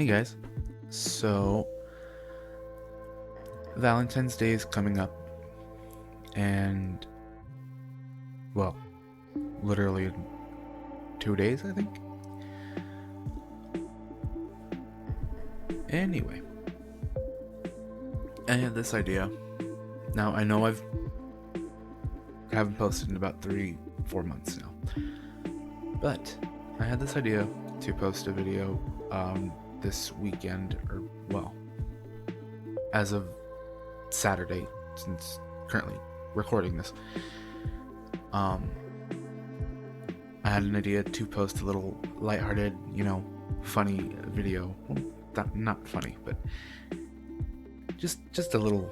Hey guys, so Valentine's Day is coming up, and well, literally in 2 days, I think. Anyway, I had this idea. Now I know haven't posted in about 3-4 months now, but I had this idea to post a video this weekend, or well, as of Saturday, since currently recording this. I had an idea to post a little lighthearted, funny video. Well, not funny, but just a little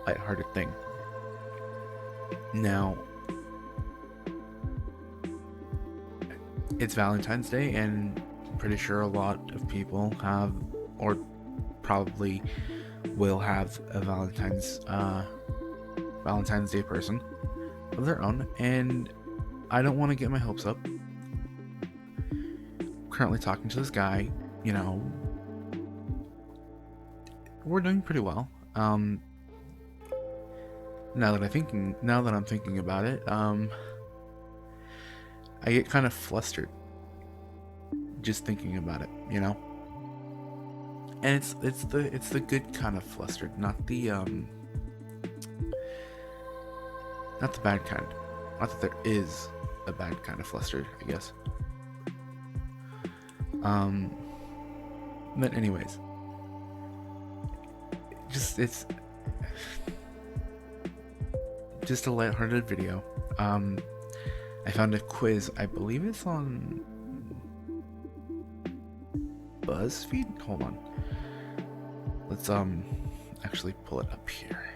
lighthearted thing. Now, it's Valentine's Day, and I'm pretty sure a lot of people have, or probably will have, a Valentine's Day person of their own, and I don't want to get my hopes up. Currently talking to this guy, we're doing pretty well. Now that I'm thinking about it, I get kind of flustered just thinking about it, and it's the good kind of flustered, not the bad kind. Not that there is a bad kind of flustered, I guess. But anyways, it's just a lighthearted video. I found a quiz. I believe it's on BuzzFeed. Hold on. Let's actually pull it up here.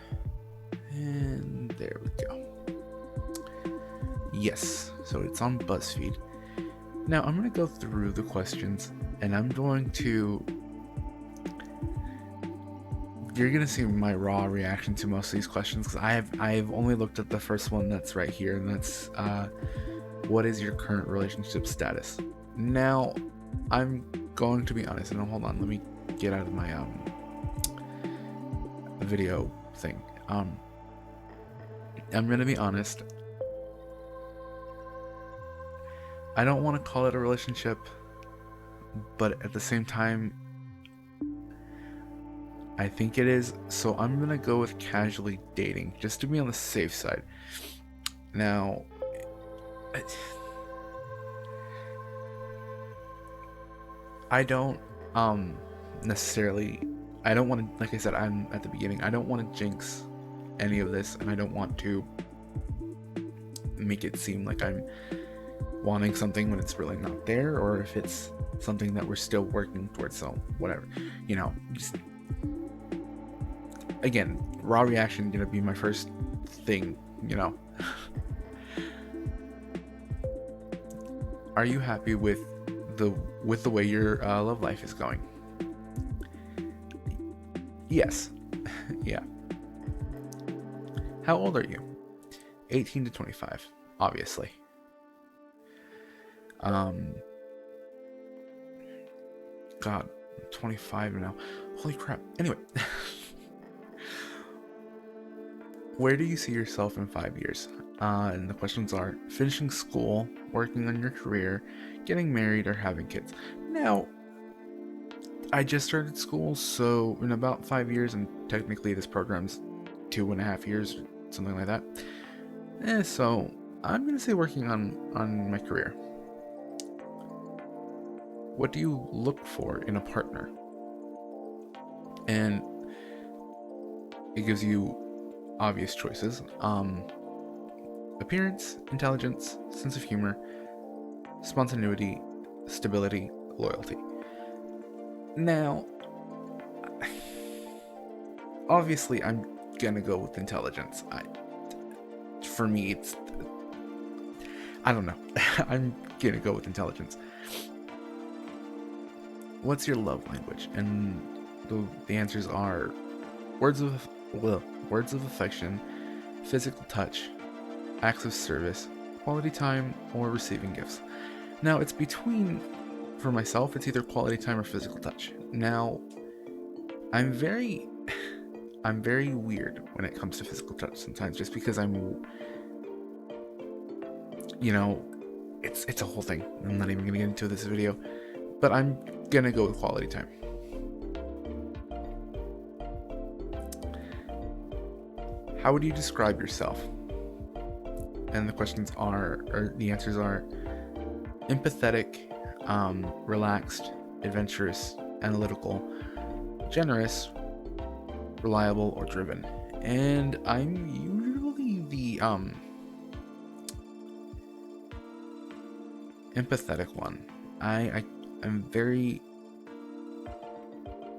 And there we go. Yes, so it's on BuzzFeed. Now I'm going to go through the questions, and you're going to see my raw reaction to most of these questions, because I've only looked at the first one that's right here, and that's what is your current relationship status? Now, I'm going to be honest, and hold on, let me get out of my video thing. I'm going to be honest. I don't want to call it a relationship, but at the same time, I think it is. So I'm going to go with casually dating, just to be on the safe side. Now, I don't necessarily, I don't want to, like I said, I'm at the beginning, I don't want to jinx any of this, and I don't want to make it seem like I'm wanting something when it's really not there, or if it's something that we're still working towards. So whatever, just again, raw reaction gonna be my first thing. Are you happy with the way your love life is going? Yes. Yeah. How old are you? 18 to 25, obviously. God, I'm 25 now. Holy crap. Anyway. Where do you see yourself in 5 years? And the questions are: finishing school, working on your career, getting married, or having kids. Now, I just started school, so in about 5 years, and technically this program's 2.5 years, something like that. So I'm gonna say working on my career. What do you look for in a partner? And it gives you obvious choices. Appearance, intelligence, sense of humor, spontaneity, stability, loyalty. Now, obviously I'm gonna go with intelligence. For me, I don't know. I'm gonna go with intelligence. What's your love language? And the answers are words of affection, physical touch, acts of service, quality time, or receiving gifts. Now, it's between, for myself, it's either quality time or physical touch. Now, I'm very I'm very weird when it comes to physical touch sometimes, just because you know, it's a whole thing. I'm not even gonna get into this video, but I'm gonna go with quality time. How would you describe yourself? And the answers are empathetic, relaxed, adventurous, analytical, generous, reliable, or driven. And I'm usually the empathetic one. I'm very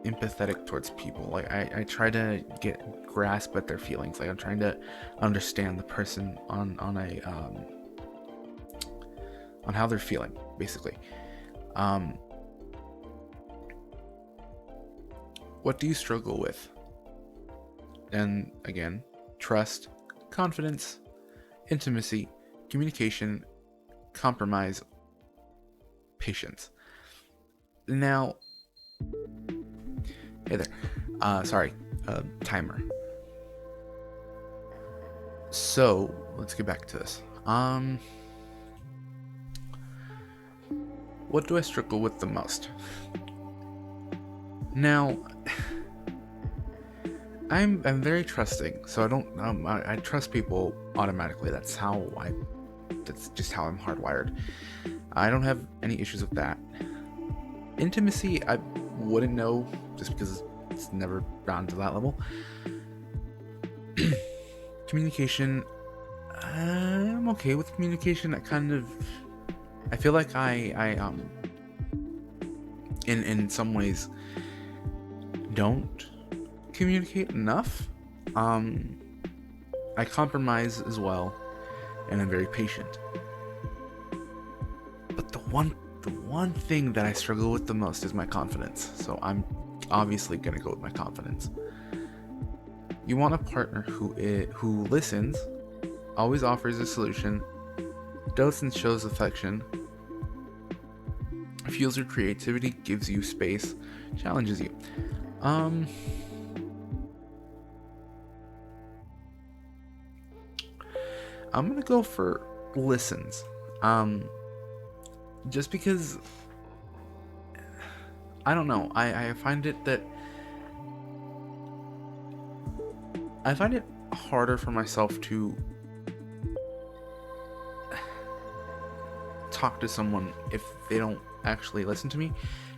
empathetic towards people. Like I try to grasp at their feelings. Like I'm trying to understand the person on how they're feeling, basically. What do you struggle with? And again, trust, confidence, intimacy, communication, compromise, patience. Now, hey there. Sorry, timer. So let's get back to this. What do I struggle with the most? Now, I'm very trusting, so I don't I trust people automatically. That's just how I'm hardwired. I don't have any issues with that. Intimacy, I wouldn't know, just because it's never gone to that level. Communication, I'm okay with communication. I feel like I in some ways don't communicate enough. I compromise as well, and I'm very patient. But the one thing that I struggle with the most is my confidence. So I'm obviously gonna go with my confidence. You want a partner who listens, always offers a solution, does and shows affection, fuels your creativity, gives you space, challenges you. I'm gonna go for listens. Just because I don't know, I find it harder for myself to talk to someone if they don't actually listen to me.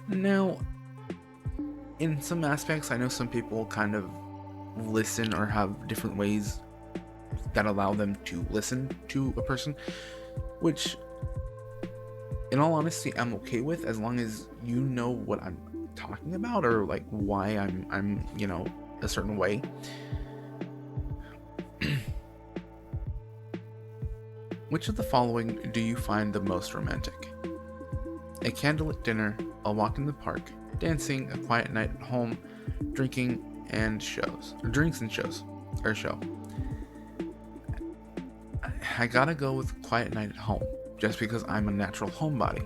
Now, in some aspects, I know some people kind of listen or have different ways that allow them to listen to a person, which, in all honesty, I'm okay with, as long as you know what I'm talking about, or like why I'm a certain way. Which of the following do you find the most romantic? A candlelit dinner, a walk in the park, dancing, a quiet night at home, drinks and shows. I gotta go with quiet night at home, just because I'm a natural homebody.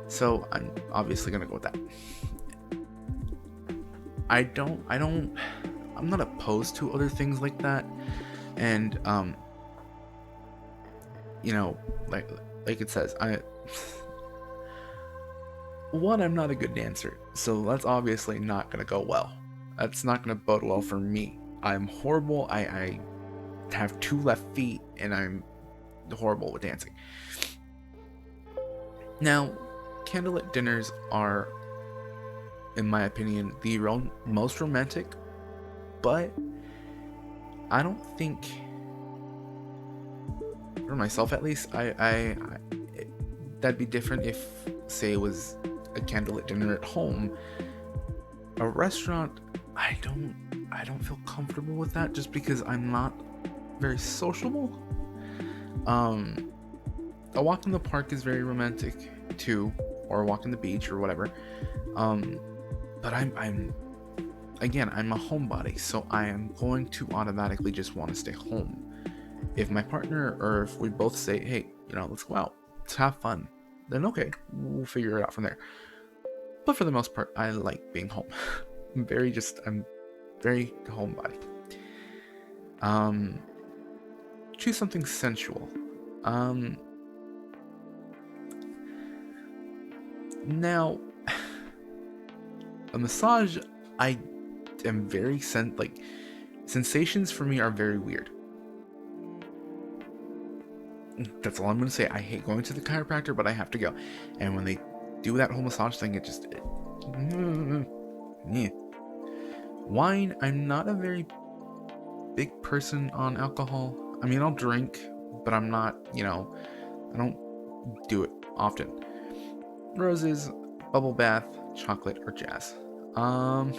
So I'm obviously gonna go with that. I'm not opposed to other things like that. And like it says, I'm not a good dancer, so that's obviously not gonna go well. That's not gonna bode well for me. I'm horrible. I have 2 left feet, and I'm horrible with dancing. Now, candlelit dinners are, in my opinion, the most romantic, but I don't think, for myself at least, that'd be different if, say, it was a candlelit dinner at home. A restaurant, I don't feel comfortable with that, just because I'm not very sociable. A walk in the park is very romantic too, or a walk in the beach or whatever. But I'm a homebody, so I am going to automatically just want to stay home. If my partner, or if we both say, hey, let's go out, let's have fun, then okay, we'll figure it out from there. But for the most part, I like being home. I'm very homebody. Choose something sensual. Now, a massage, I am very sensations for me are very weird. That's all I'm gonna say. I hate going to the chiropractor, but I have to go. And when they do that whole massage thing, yeah. Wine, I'm not a very big person on alcohol. I mean, I'll drink, but I'm not, I don't do it often. Roses, bubble bath, chocolate, or jazz. I'm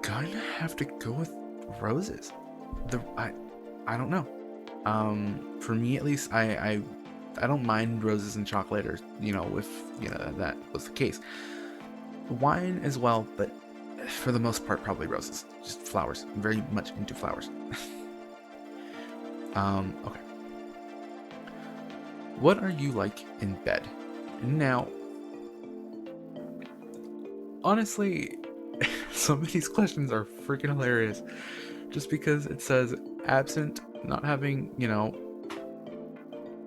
gonna have to go with roses. I don't know. For me at least, I don't mind roses and chocolate, or if that was the case. Wine as well, but for the most part, probably roses. Just flowers. I'm very much into flowers. Okay. What are you like in bed? Now, honestly, some of these questions are freaking hilarious. Just because it says absent, not having,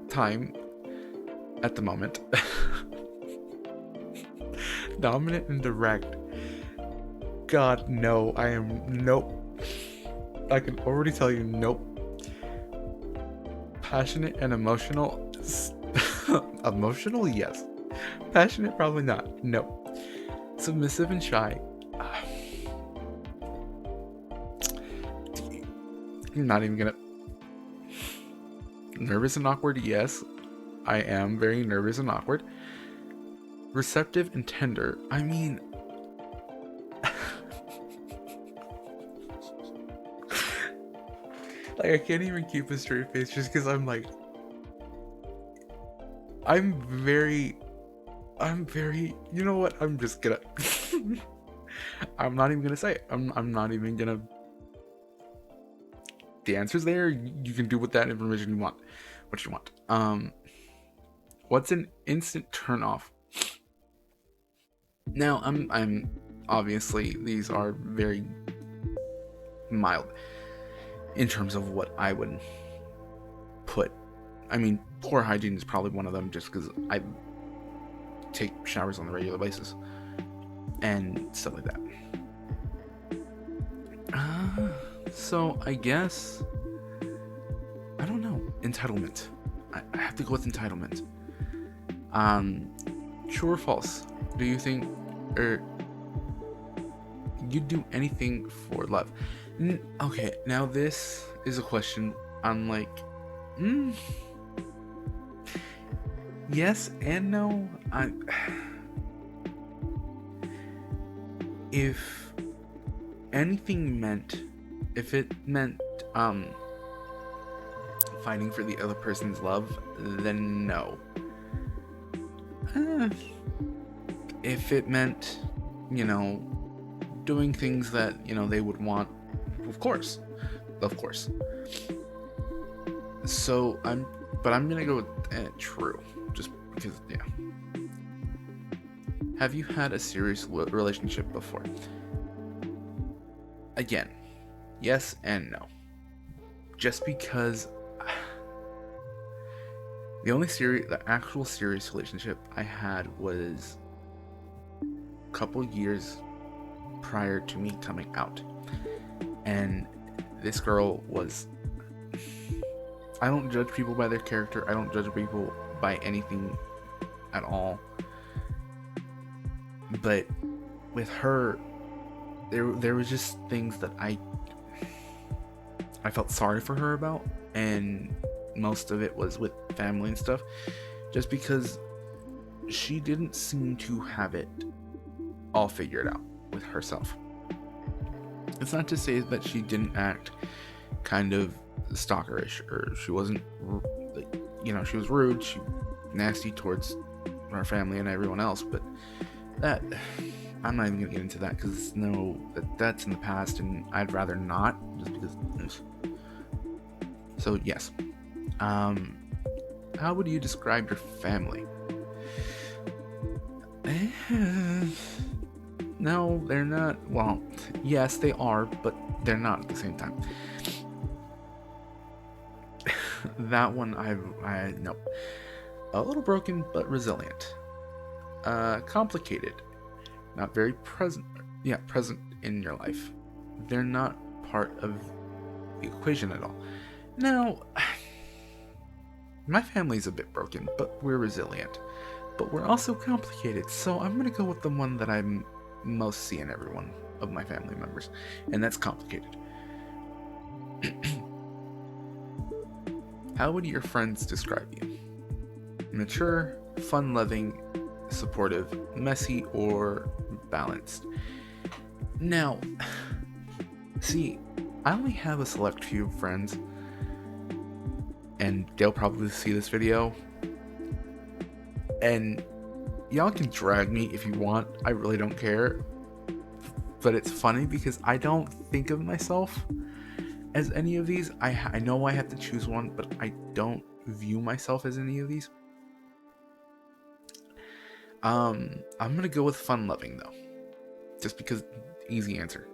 time at the moment. Dominant and direct. God, no. Nope. I can already tell you, nope. Passionate and emotional. Emotional, yes. Passionate, probably not. Nope. Submissive and shy. I'm not even gonna. Nervous and awkward, yes. I am very nervous and awkward. Receptive and tender. I mean, I can't even keep a straight face just because I'm very, you know what? I'm just gonna, I'm not even gonna say it. I'm not even gonna, the answer's there. You can do with that information you want, what you want. What's an instant turn off? Now, I'm obviously, these are very mild in terms of what I would put. I mean, poor hygiene is probably one of them, just because I take showers on a regular basis and stuff like that. So I guess, I don't know. Entitlement. I have to go with entitlement. True or false? Do you think, or you'd do anything for love? Okay, now this is a question I'm like, yes and no. If anything meant, if it meant fighting for the other person's love, then no. If it meant, doing things that, they would want, of course. So I'm gonna go with true, just because, yeah. Have you had a serious relationship before? Again, yes and no. Just because the actual serious relationship I had was a couple years prior to me coming out. And this girl was, I don't judge people by their character. I don't judge people by anything at all. But with her, there was just things that I felt sorry for her about, and most of it was with family and stuff, just because she didn't seem to have it all figured out with herself. It's not to say that she didn't act kind of stalkerish, or she wasn't, she was rude, she nasty towards our family and everyone else, but that, I'm not even gonna get into that, because that's in the past, and I'd rather not, just because. So yes. How would you describe your family? No, they're not. Well, yes, they are, but they're not at the same time. That one, I no. A little broken, but resilient. Complicated, not very present. Yeah, present in your life. They're not part of the equation at all. Now, my family's a bit broken, but we're resilient. But we're also complicated, so I'm gonna go with the one that I'm most see in every one of my family members, and that's complicated. How would your friends describe you? Mature, fun-loving, supportive, messy, or balanced? Now, see, I only have a select few friends, and they'll probably see this video, and y'all can drag me if you want. I really don't care. But it's funny because I don't think of myself as any of these. I know I have to choose one, but I don't view myself as any of these. I'm gonna go with fun loving though. Just because easy answer.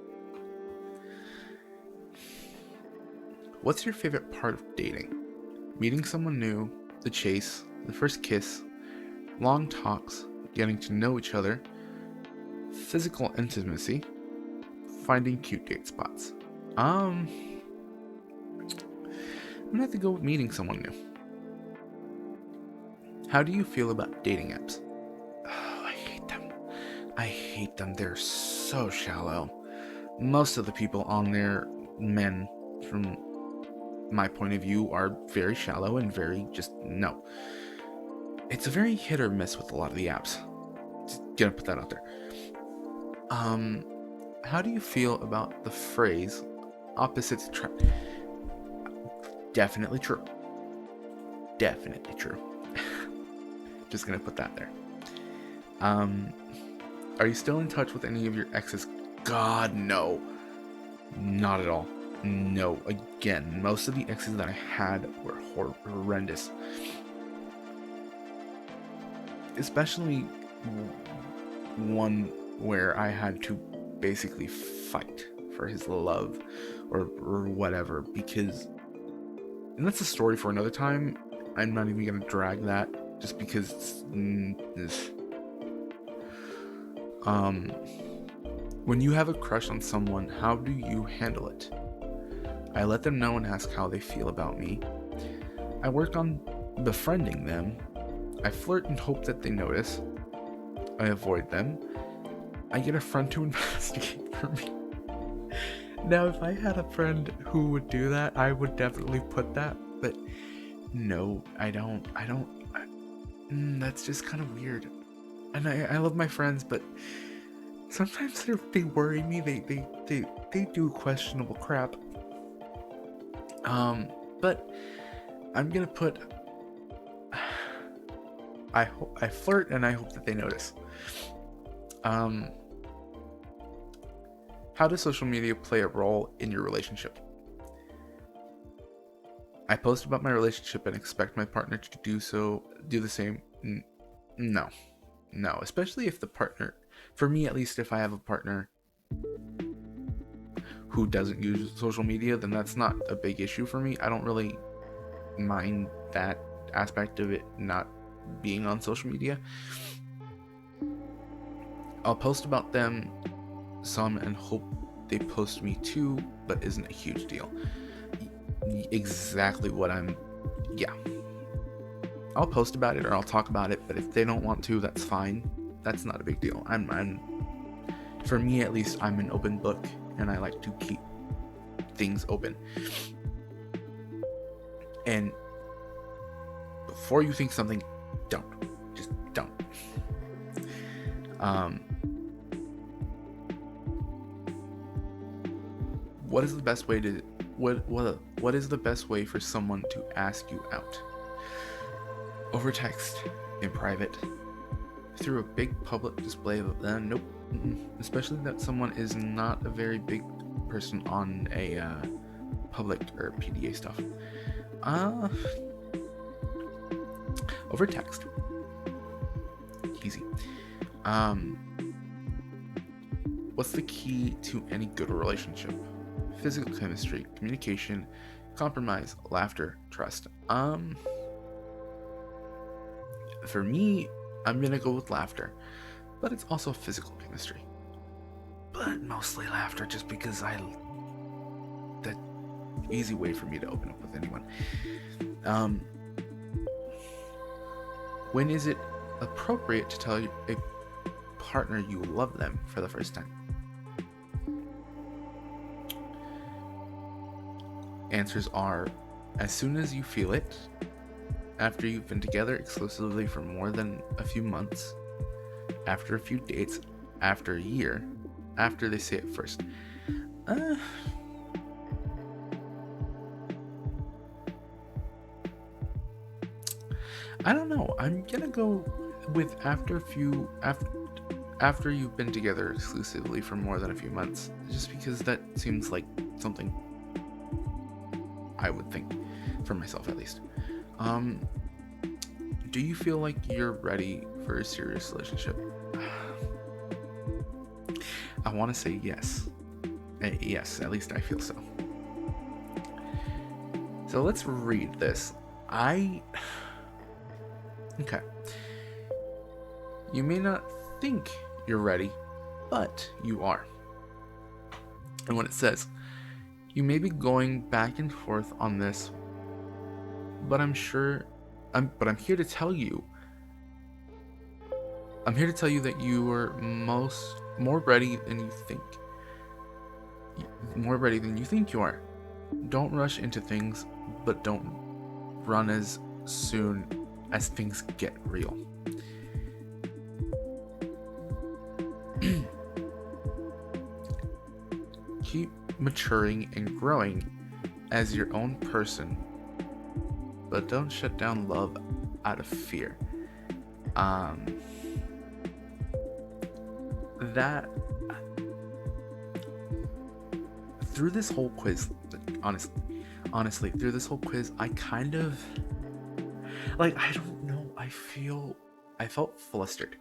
What's your favorite part of dating? Meeting someone new, the chase, the first kiss, long talks, getting to know each other, physical intimacy, finding cute date spots. I'm gonna have to go with meeting someone new. How do you feel about dating apps? Oh, I hate them. I hate them. They're so shallow. Most of the people on there, men, from my point of view, are very shallow and very just no. It's a very hit or miss with a lot of the apps. Just gonna put that out there. How do you feel about the phrase opposites attract? Definitely true. Definitely true. Just gonna put that there. Are you still in touch with any of your exes? God, no. Not at all. No. Again, most of the exes that I had were horrendous. Especially one where I had to basically fight for his love or whatever, because, and that's a story for another time. I'm not even gonna drag that just because when you have a crush on someone, how do you handle it? I let them know and ask how they feel about me. I work on befriending them. I flirt and hope that they notice. I avoid them. I get a friend to investigate for me. Now, if I had a friend who would do that, I would definitely put that, but no, I don't. That's just kind of weird. And I love my friends, but sometimes they worry me. They do questionable crap. But I'm gonna put, I flirt and I hope that they notice. How does social media play a role in your relationship? I post about my relationship and expect my partner to do the same. No, especially if the partner, for me at least, if I have a partner who doesn't use social media, then that's not a big issue for me. I don't really mind that aspect of it not being on social media. I'll post about them some and hope they post me too, but isn't a huge deal. Exactly what I'll post about it or I'll talk about it, but if they don't want to, that's fine. That's not a big deal. I'm for me at least, I'm an open book and I like to keep things open. And before you think something, just don't. What is the best way to what is the best way for someone to ask you out? Over text, in private, through a big public display of nope. Especially that someone is not a very big person on a public or PDA stuff. Over text. Easy. Um, what's the key to any good relationship? Physical chemistry, communication, compromise, laughter, trust. For me, I'm gonna go with laughter, but it's also physical chemistry. But mostly laughter, just because that easy way for me to open up with anyone. When is it appropriate to tell a partner you love them for the first time? Answers are as soon as you feel it, after you've been together exclusively for more than a few months, after a few dates, after a year, after they say it first. I don't know. I'm gonna go with after you've been together exclusively for more than a few months, just because that seems like something I would think for myself at least. Do you feel like you're ready for a serious relationship? I want to say yes. Yes, at least I feel so. So let's read this. Okay. You may not think you're ready, but you are. And what it says, you may be going back and forth on this, but I'm here to tell you. I'm here to tell you that you are more ready than you think. More ready than you think you are. Don't rush into things, but don't run as soon as things get real. Keep maturing and growing as your own person, but don't shut down love out of fear. That through this whole quiz, honestly, through this whole quiz, I kind of like, I don't know, I felt flustered.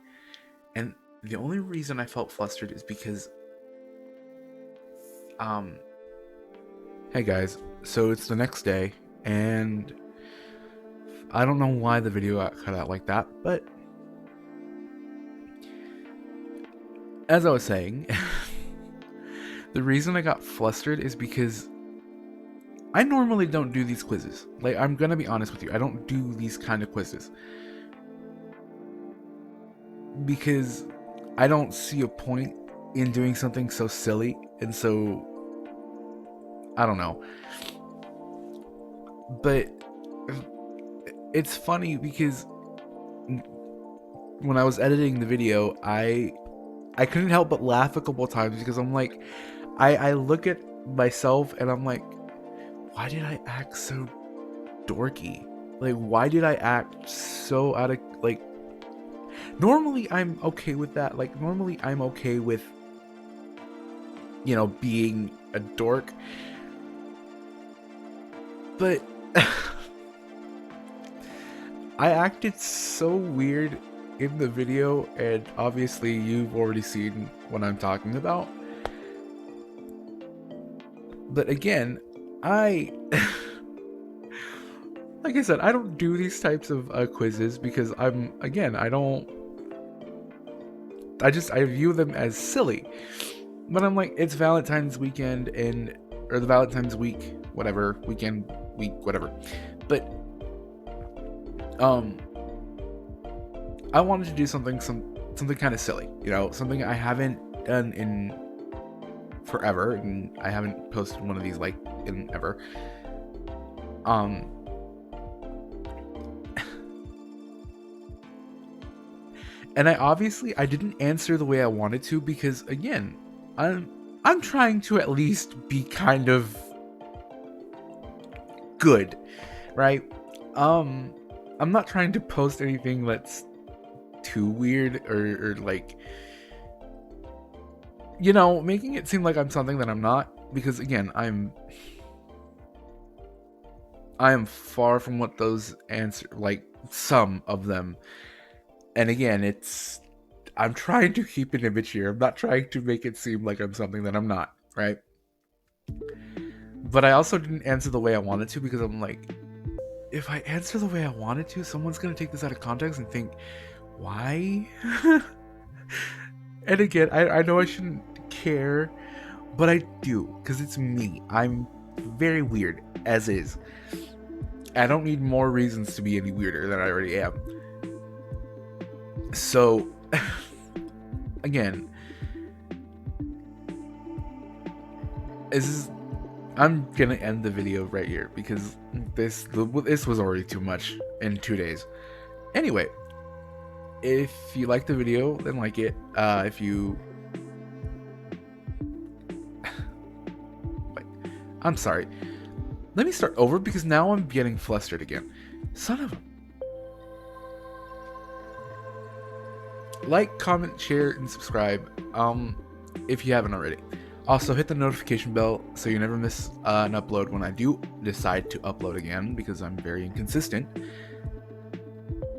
And the only reason I felt flustered is because hey guys, so it's the next day, and I don't know why the video got cut out like that, but as I was saying, the reason I got flustered is because I normally don't do these quizzes. Like, I'm gonna be honest with you, I don't do these kind of quizzes. Because I don't see a point in doing something so silly, and so, I don't know. But it's funny because when I was editing the video, I couldn't help but laugh a couple of times because I'm like, I look at myself and I'm like, why did I act so dorky? Like, why did I act so out of, like, normally I'm okay with that. Like, normally I'm okay with, you know, being a dork. But I acted so weird in the video, and obviously you've already seen what I'm talking about. But again, like I said, I don't do these types of quizzes because I view them as silly. But I'm like, it's Valentine's weekend or the Valentine's week, whatever, weekend, week, whatever. But I wanted to do something kind of silly, you know, something I haven't done in forever, and I haven't posted one of these like in ever. And I didn't answer the way I wanted to because, again, I'm trying to at least be kind of good, right? I'm not trying to post anything that's too weird or like, you know, making it seem like I'm something that I'm not, because again, I am far from what those answer, like some of them. And again, I'm trying to keep an image here. I'm not trying to make it seem like I'm something that I'm not, right? But I also didn't answer the way I wanted to because I'm like, if I answer the way I wanted to, someone's gonna take this out of context and think, why? And again, I know I shouldn't care, but I do, because it's me. I'm very weird, as is. I don't need more reasons to be any weirder than I already am. So, again, I'm gonna end the video right here because this was already too much in 2 days. Anyway, if you like the video, then like it. If you wait, I'm sorry. Let me start over because now I'm getting flustered again. Son of a... Like, comment, share, and subscribe if you haven't already. Also, hit the notification bell so you never miss an upload when I do decide to upload again, because I'm very inconsistent.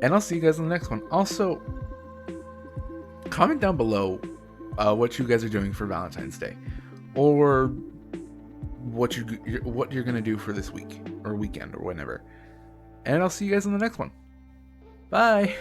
And I'll see you guys in the next one. Also, comment down below what you guys are doing for Valentine's Day, or what you're gonna do for this week or weekend or whenever. And I'll see you guys in the next one. Bye.